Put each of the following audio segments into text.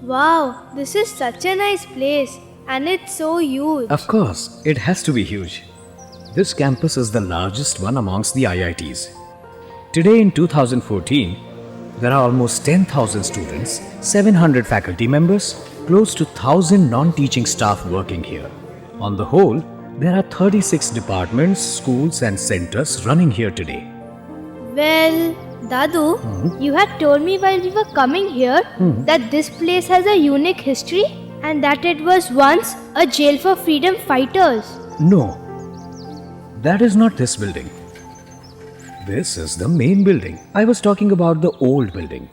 Wow, this is such a nice place and it's so huge. Of course, it has to be huge. This campus is the largest one amongst the IITs. Today in 2014, there are almost 10,000 students, 700 faculty members, close to 1,000 non-teaching staff working here. On the whole, there are 36 departments, schools and centers running here today. Well, Dadu, you had told me while we were coming here that this place has a unique history and that it was once a jail for freedom fighters. No, that is not this building. This is the main building. I was talking about the old building,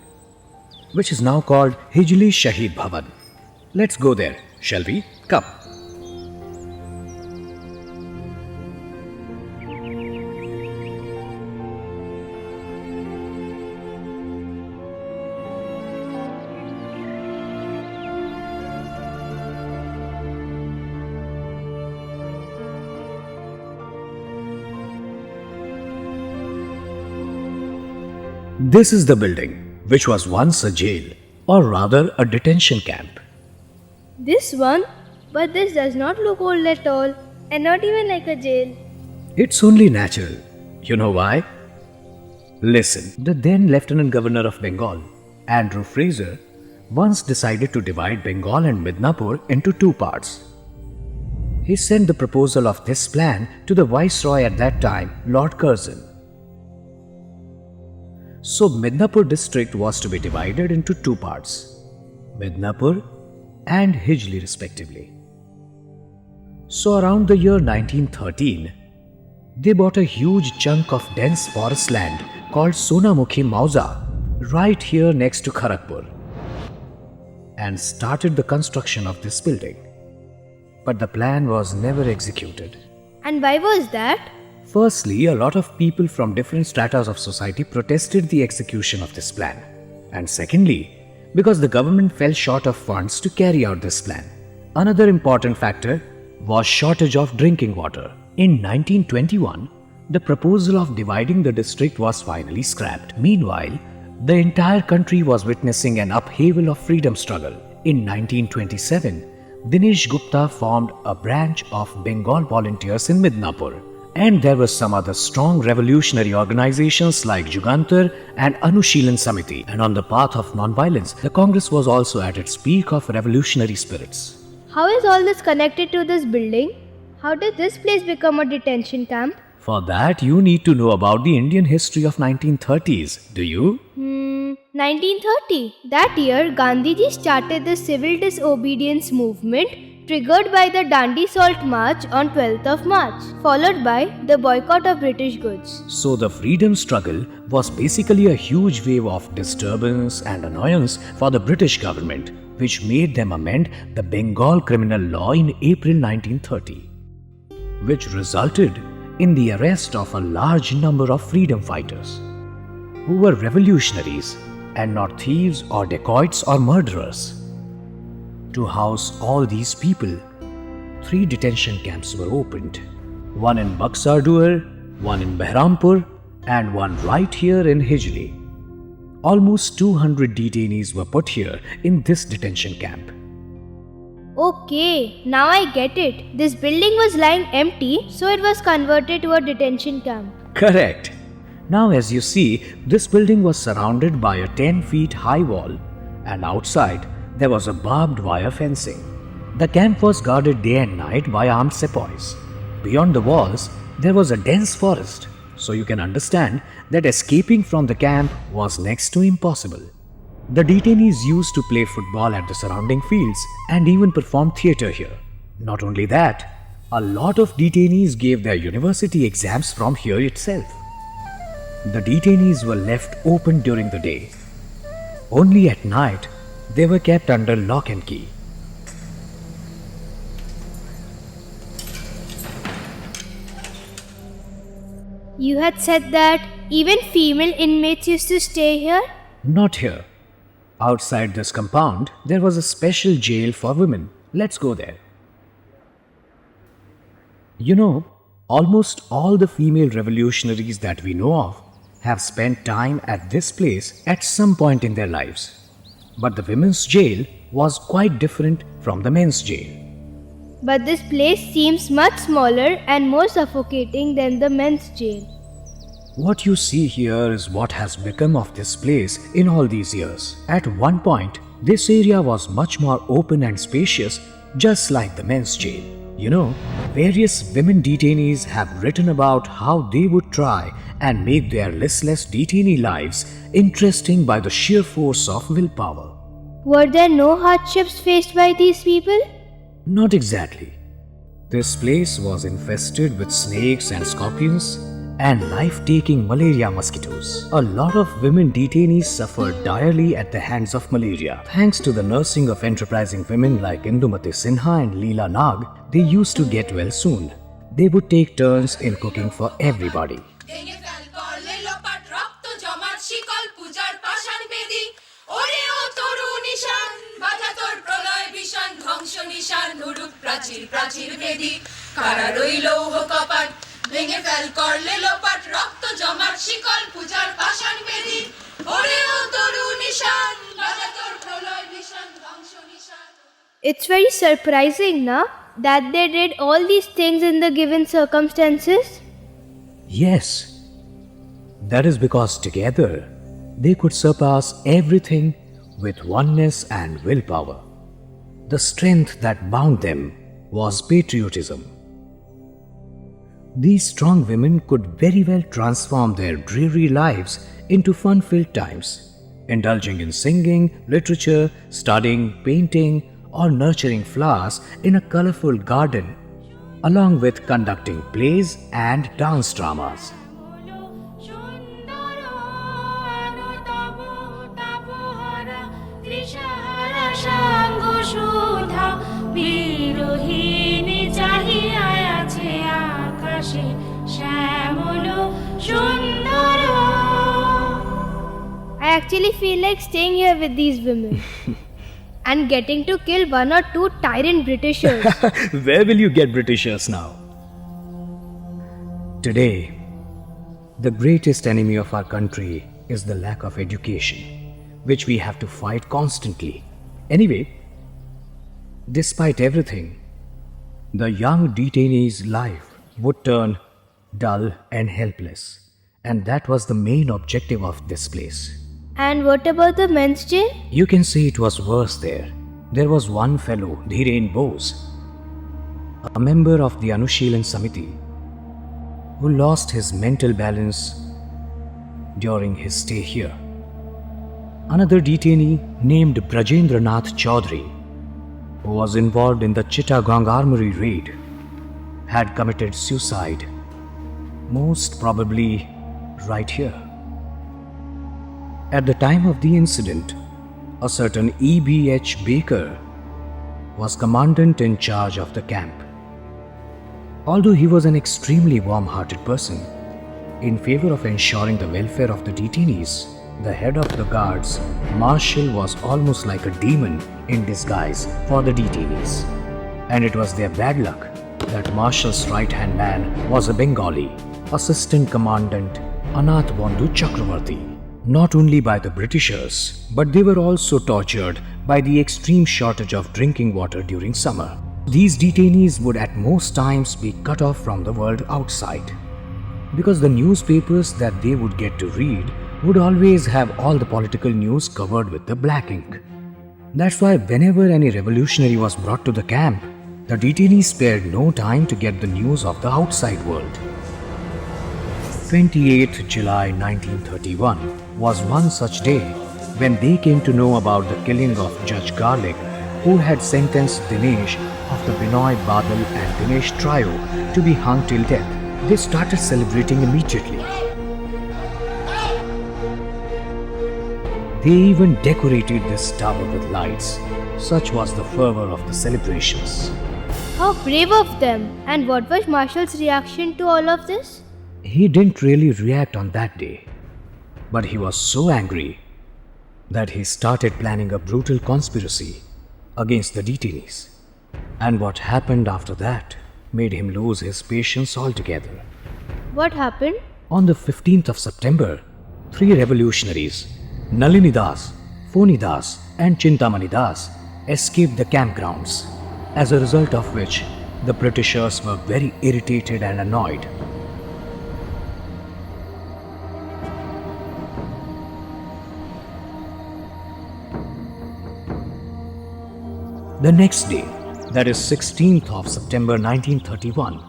which is now called Hijli Shahid Bhavan. Let's go there, shall we? Come. This is the building, which was once a jail, or rather a detention camp. This one? But this does not look old at all and not even like a jail. It's only natural. You know why? Listen, the then Lieutenant Governor of Bengal, Andrew Fraser, once decided to divide Bengal and Midnapur into two parts. He sent the proposal of this plan to the Viceroy at that time, Lord Curzon. So Midnapur district was to be divided into two parts, Midnapur and Hijli respectively. So around the year 1913, they bought a huge chunk of dense forest land called Sonamukhi Mauza right here next to Kharagpur and started the construction of this building. But the plan was never executed. And why was that? Firstly, a lot of people from different stratas of society protested the execution of this plan. And secondly, because the government fell short of funds to carry out this plan. Another important factor was shortage of drinking water. In 1921, the proposal of dividing the district was finally scrapped. Meanwhile, the entire country was witnessing an upheaval of freedom struggle. In 1927, Dinesh Gupta formed a branch of Bengal volunteers in Midnapur. And there were some other strong revolutionary organizations like Jugantar and Anushilan Samiti. And on the path of non-violence, the Congress was also at its peak of revolutionary spirits. How is all this connected to this building? How did this place become a detention camp? For that, you need to know about the Indian history of 1930s. Do you? 1930. That year, Gandhiji started the civil disobedience movement triggered by the Dandi Salt March on 12th of March, followed by the boycott of British goods. So the freedom struggle was basically a huge wave of disturbance and annoyance for the British government, which made them amend the Bengal criminal law in April 1930, which resulted in the arrest of a large number of freedom fighters, who were revolutionaries and not thieves or dacoits or murderers. To house all these people, 3 detention camps were opened. One in Buxar, one in Behrampur, and one right here in Hijli. Almost 200 detainees were put here in this detention camp. Okay, now I get it. This building was lying empty, so it was converted to a detention camp. Correct. Now as you see, this building was surrounded by a 10 feet high wall, and outside there was a barbed wire fencing. The camp was guarded day and night by armed sepoys. Beyond the walls, there was a dense forest, so you can understand that escaping from the camp was next to impossible. The detainees used to play football at the surrounding fields and even perform theatre here. Not only that, a lot of detainees gave their university exams from here itself. The detainees were left open during the day. Only at night, they were kept under lock and key. You had said that even female inmates used to stay here? Not here. Outside this compound, there was a special jail for women. Let's go there. You know, almost all the female revolutionaries that we know of have spent time at this place at some point in their lives. But the women's jail was quite different from the men's jail. But this place seems much smaller and more suffocating than the men's jail. What you see here is what has become of this place in all these years. At one point, this area was much more open and spacious, just like the men's jail. You know, various women detainees have written about how they would try and make their listless detainee lives interesting by the sheer force of willpower. Were there no hardships faced by these people? Not exactly. This place was infested with snakes and scorpions and life-taking malaria mosquitoes. A lot of women detainees suffered direly at the hands of malaria. Thanks to the nursing of enterprising women like Indumati Sinha and Leela Nag, they used to get well soon. They would take turns in cooking for everybody. It's very surprising, na, that they did all these things in the given circumstances. Yes, that is because together they could surpass everything with oneness and willpower. The strength that bound them was patriotism. These strong women could very well transform their dreary lives into fun-filled times, indulging in singing, literature, studying, painting, or nurturing flowers in a colorful garden, along with conducting plays and dance dramas. I actually feel like staying here with these women and getting to kill one or two tyrant Britishers. Where will you get Britishers now? Today, the greatest enemy of our country is the lack of education, which we have to fight constantly. Anyway, despite everything, the young detainee's life would turn dull and helpless, and that was the main objective of this place. And what about the men's jail? You can say it was worse there. There was one fellow, Dhiren Bose, a member of the Anushilan Samiti, who lost his mental balance during his stay here. Another detainee named Brajendranath Chaudhary, who was involved in the Chittagong Armory raid, had committed suicide, most probably right here. At the time of the incident, a certain E.B.H. Baker was commandant in charge of the camp. Although he was an extremely warm-hearted person, in favor of ensuring the welfare of the detainees, the head of the guards, Marshal, was almost like a demon in disguise for the detainees. And it was their bad luck that Marshal's right-hand man was a Bengali, Assistant Commandant Anath Bandhu Chakravarti. Not only by the Britishers, but they were also tortured by the extreme shortage of drinking water during summer. These detainees would at most times be cut off from the world outside, because the newspapers that they would get to read would always have all the political news covered with the black ink. That's why whenever any revolutionary was brought to the camp, the detainees spared no time to get the news of the outside world. 28th July 1931 was one such day when they came to know about the killing of Judge Garlick, who had sentenced Dinesh of the Binoy Badal and Dinesh trio to be hung till death. They started celebrating immediately. They even decorated this tower with lights. Such was the fervor of the celebrations. How brave of them! And what was Marshal's reaction to all of this? He didn't really react on that day, but he was so angry that he started planning a brutal conspiracy against the detainees. And what happened after that made him lose his patience altogether. What happened? On the 15th of September, 3 revolutionaries, Nalini Das, Phoni Das and Chintamani Das, escaped the campgrounds, as a result of which the Britishers were very irritated and annoyed. The next day, that is 16th of September 1931,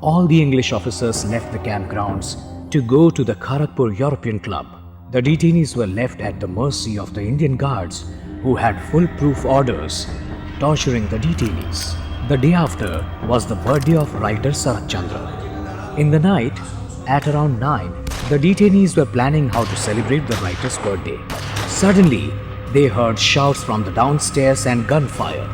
all the English officers left the campgrounds to go to the Kharagpur European Club. The detainees were left at the mercy of the Indian guards, who had foolproof orders, torturing the detainees. The day after was the birthday of writer Sarat Chandra. In the night, at around 9, the detainees were planning how to celebrate the writer's birthday. Suddenly, they heard shouts from the downstairs and gunfire.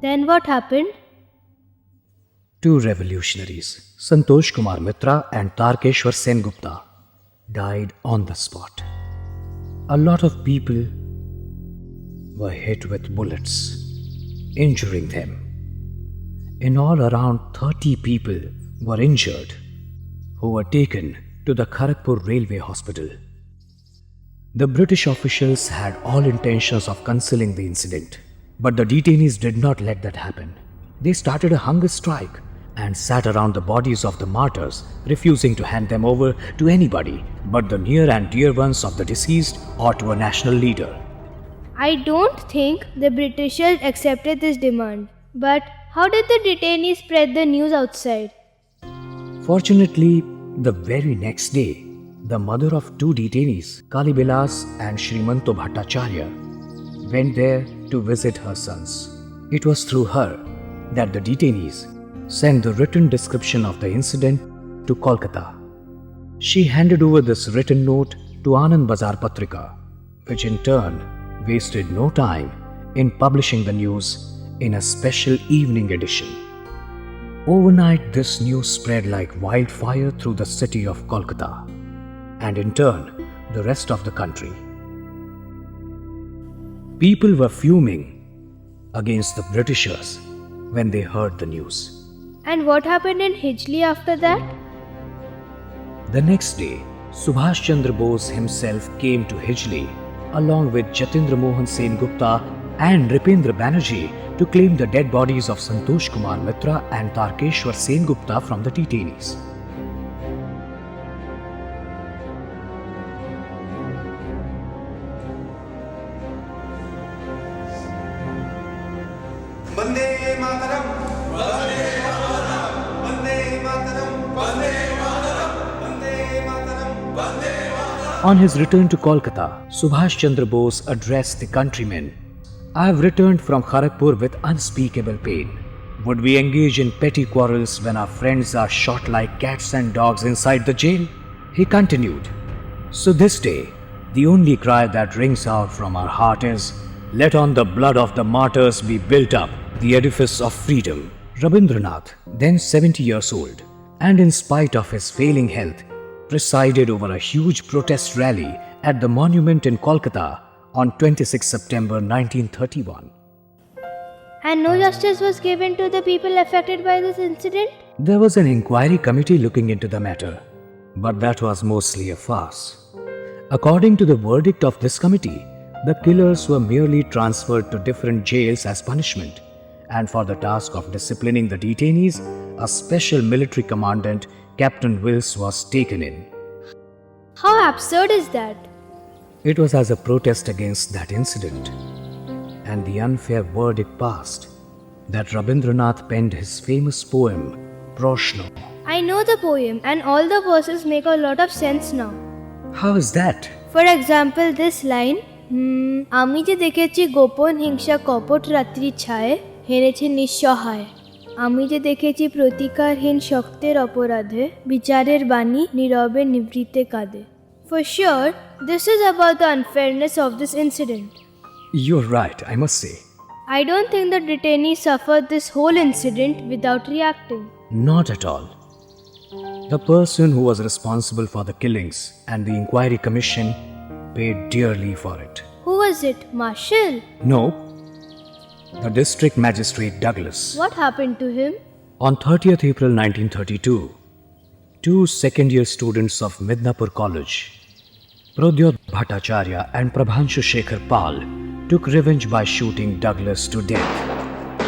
Then what happened? Two revolutionaries, Santosh Kumar Mitra and Tarkeshwar Sengupta, died on the spot. A lot of people were hit with bullets, injuring them. In all, around 30 people were injured, who were taken to the Kharagpur Railway Hospital. The British officials had all intentions of concealing the incident, but the detainees did not let that happen. They started a hunger strike and sat around the bodies of the martyrs, refusing to hand them over to anybody but the near and dear ones of the deceased or to a national leader. I don't think the Britishers accepted this demand. But how did the detainees spread the news outside? Fortunately, the very next day, the mother of two detainees, Kalibilas and Shrimanto Bhattacharya, went there to visit her sons. It was through her that the detainees sent the written description of the incident to Kolkata. She handed over this written note to Anand Bazar Patrika, which in turn wasted no time in publishing the news in a special evening edition. Overnight, this news spread like wildfire through the city of Kolkata, and in turn, the rest of the country. People were fuming against the Britishers when they heard the news. And what happened in Hijli after that? The next day, Subhash Chandra Bose himself came to Hijli along with Jatindra Mohan Sengupta and Ripendra Banerjee to claim the dead bodies of Santosh Kumar Mitra and Tarkeshwar Sengupta from the detainees. Vande Mataram, Vande Mataram, Vande Mataram, Vande Mataram, Vande Mataram, Vande Mataram. On his return to Kolkata, Subhash Chandra Bose addressed the countrymen. I have returned from Kharagpur with unspeakable pain. Would we engage in petty quarrels when our friends are shot like cats and dogs inside the jail? He continued. So this day, the only cry that rings out from our heart is, let on the blood of the martyrs be built up the edifice of freedom. Rabindranath, then 70 years old, and in spite of his failing health, presided over a huge protest rally at the monument in Kolkata on 26 September 1931. And no justice was given to the people affected by this incident? There was an inquiry committee looking into the matter, but that was mostly a farce. According to the verdict of this committee, the killers were merely transferred to different jails as punishment, and for the task of disciplining the detainees, a special military commandant, Captain Wills, was taken in. How absurd is that? It was as a protest against that incident and the unfair verdict passed that Rabindranath penned his famous poem, Proshno. I know the poem and all the verses make a lot of sense now. How is that? For example, this line, আমি যে দেখেছি গোপন হিংসা কপট রাত্রি ছায়ে হেরেছে নিঃসহায় আমি যে দেখেছি প্রতিকারহীন শক্তের অপরাধে বিচারের বাণী নীরবে নিভৃতে কাঁদে For sure, this is about the unfairness of this incident. You're right, I must say. I don't think the detainees suffered this whole incident without reacting. Not at all. The person who was responsible for the killings and the inquiry commission paid dearly for it. Who was it? Marshall? No, the district magistrate Douglas. What happened to him? On 30th April 1932, two second-year students of Midnapur College, Pradyot Bhattacharya and Prabhanshu Shekhar Pal, took revenge by shooting Douglas to death.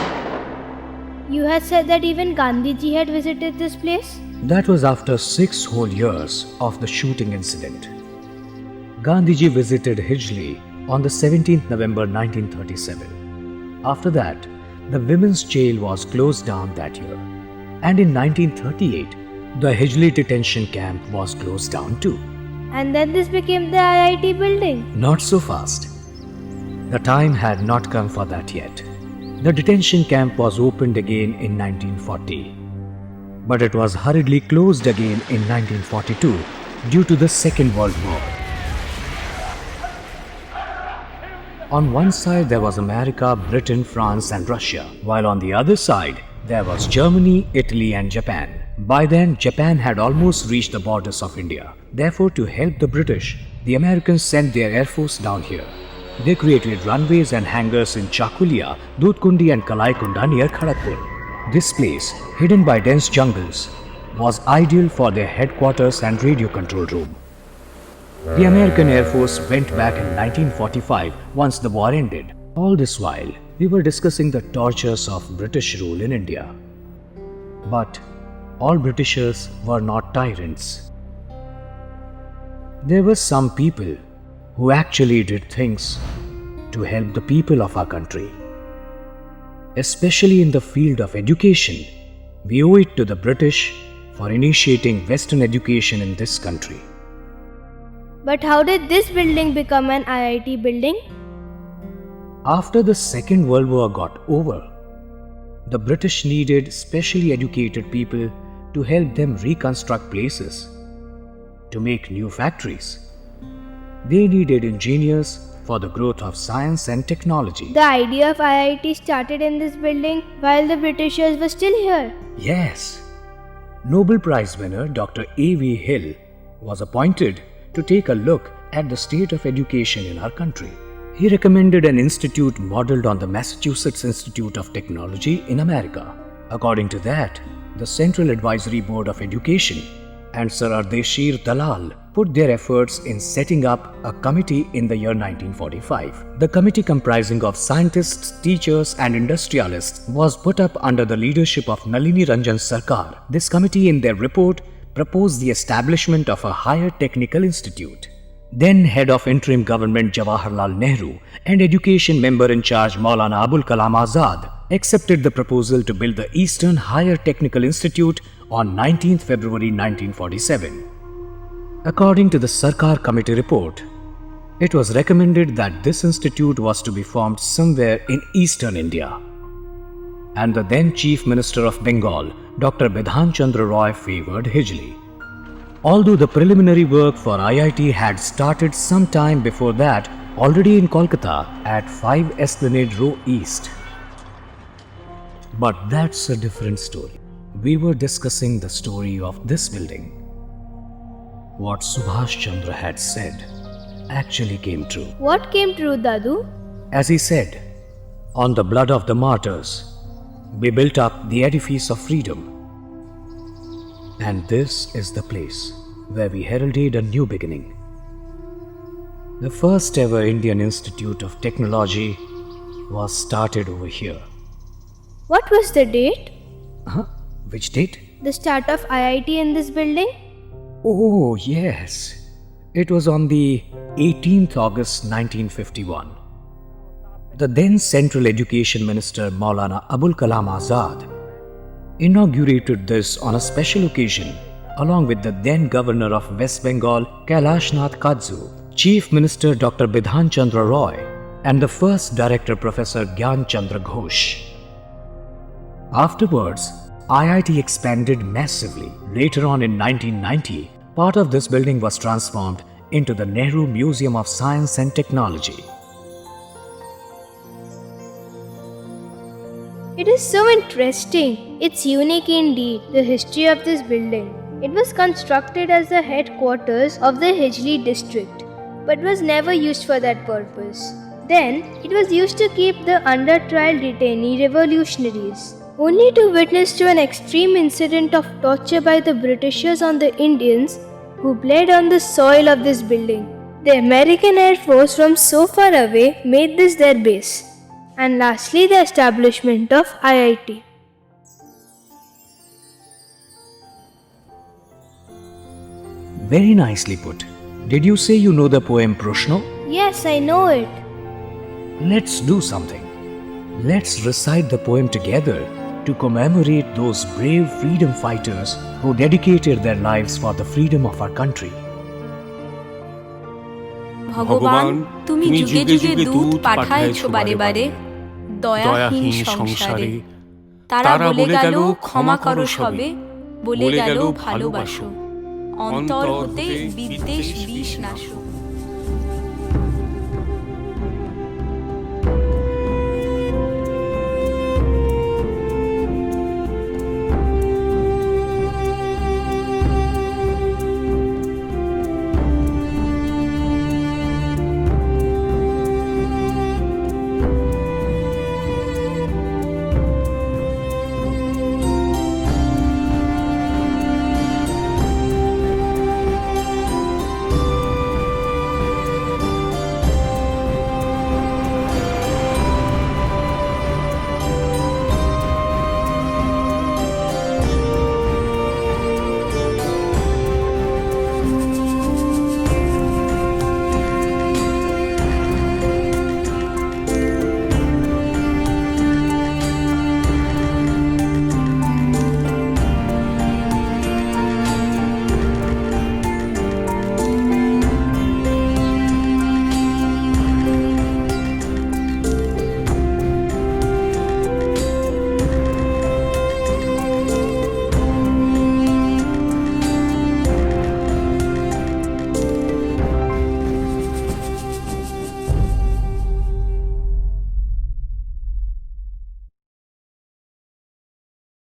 You had said that even Gandhiji had visited this place? That was after 6 whole years of the shooting incident. Gandhiji visited Hijli on the 17th November 1937. After that, the women's jail was closed down that year. And in 1938, the Hijli detention camp was closed down too. And then this became the IIT building. Not so fast. The time had not come for that yet. The detention camp was opened again in 1940. But it was hurriedly closed again in 1942 due to the Second World War. On one side there was America, Britain, France and Russia, while on the other side there was Germany, Italy and Japan. By then, Japan had almost reached the borders of India. Therefore, to help the British, the Americans sent their air force down here. They created runways and hangars in Chakulia, Dudhkundi and Kalaikunda near Kharagpur. This place, hidden by dense jungles, was ideal for their headquarters and radio control room. The American Air Force went back in 1945 once the war ended. All this while, we were discussing the tortures of British rule in India. But all Britishers were not tyrants. There were some people who actually did things to help the people of our country. Especially in the field of education, we owe it to the British for initiating Western education in this country. But how did this building become an IIT building? After the Second World War got over, the British needed specially educated people to help them reconstruct places, to make new factories. They needed engineers for the growth of science and technology. The idea of IIT started in this building while the Britishers were still here. Yes. Nobel Prize winner Dr. A.V. Hill was appointed to take a look at the state of education in our country. He recommended an institute modeled on the Massachusetts Institute of Technology in America. According to that, the Central Advisory Board of Education and Sir Ardeshir Dalal put their efforts in setting up a committee in the year 1945. The committee, comprising of scientists, teachers and industrialists, was put up under the leadership of Nalini Ranjan Sarkar. This committee, in their report, proposed the establishment of a higher technical institute. Then head of interim government Jawaharlal Nehru and education member in charge Maulana Abul Kalam Azad accepted the proposal to build the Eastern Higher Technical Institute on 19th February 1947. According to the Sarkar Committee report, it was recommended that this institute was to be formed somewhere in eastern India. And the then Chief Minister of Bengal, Dr. Bidhan Chandra Roy, favoured Hijli. Although the preliminary work for IIT had started some time before that, already in Kolkata at 5 Esplanade Row East. But that's a different story. We were discussing the story of this building. What Subhash Chandra had said actually came true. What came true, Dadu? As he said, On the blood of the martyrs, we built up the edifice of freedom. And this is the place where we heralded a new beginning. The first ever Indian Institute of Technology was started over here. What was the date? Which date? The start of IIT in this building? Oh, yes. It was on the 18th August 1951. The then Central Education Minister Maulana Abul Kalam Azad inaugurated this on a special occasion along with the then Governor of West Bengal Kailash Nath Kadzu, Chief Minister Dr. Bidhan Chandra Roy, and the first Director Professor Gyan Chandra Ghosh. Afterwards, IIT expanded massively. Later on in 1990, part of this building was transformed into the Nehru Museum of Science and Technology. It is so interesting. It's unique indeed, the history of this building. It was constructed as the headquarters of the Hijli district, but was never used for that purpose. Then, it was used to keep the under trial detainee revolutionaries, only to witness to an extreme incident of torture by the Britishers on the Indians who bled on the soil of this building. The American Air Force from so far away made this their base. And lastly, the establishment of IIT. Very nicely put. Did you say you know the poem Proshno? Yes, I know it. Let's do something. Let's recite the poem together to commemorate those brave freedom fighters who dedicated their lives for the freedom of our country. ভগবান তুমি যুগে যুগে দূত পাঠাইছো বারে বারে দয়াহীন সংসারে তারা বলে গেল ক্ষমা করো সবে বলে গেল ভালোবাসো অন্তর হতে বিদ্বেষ বিষ নাশো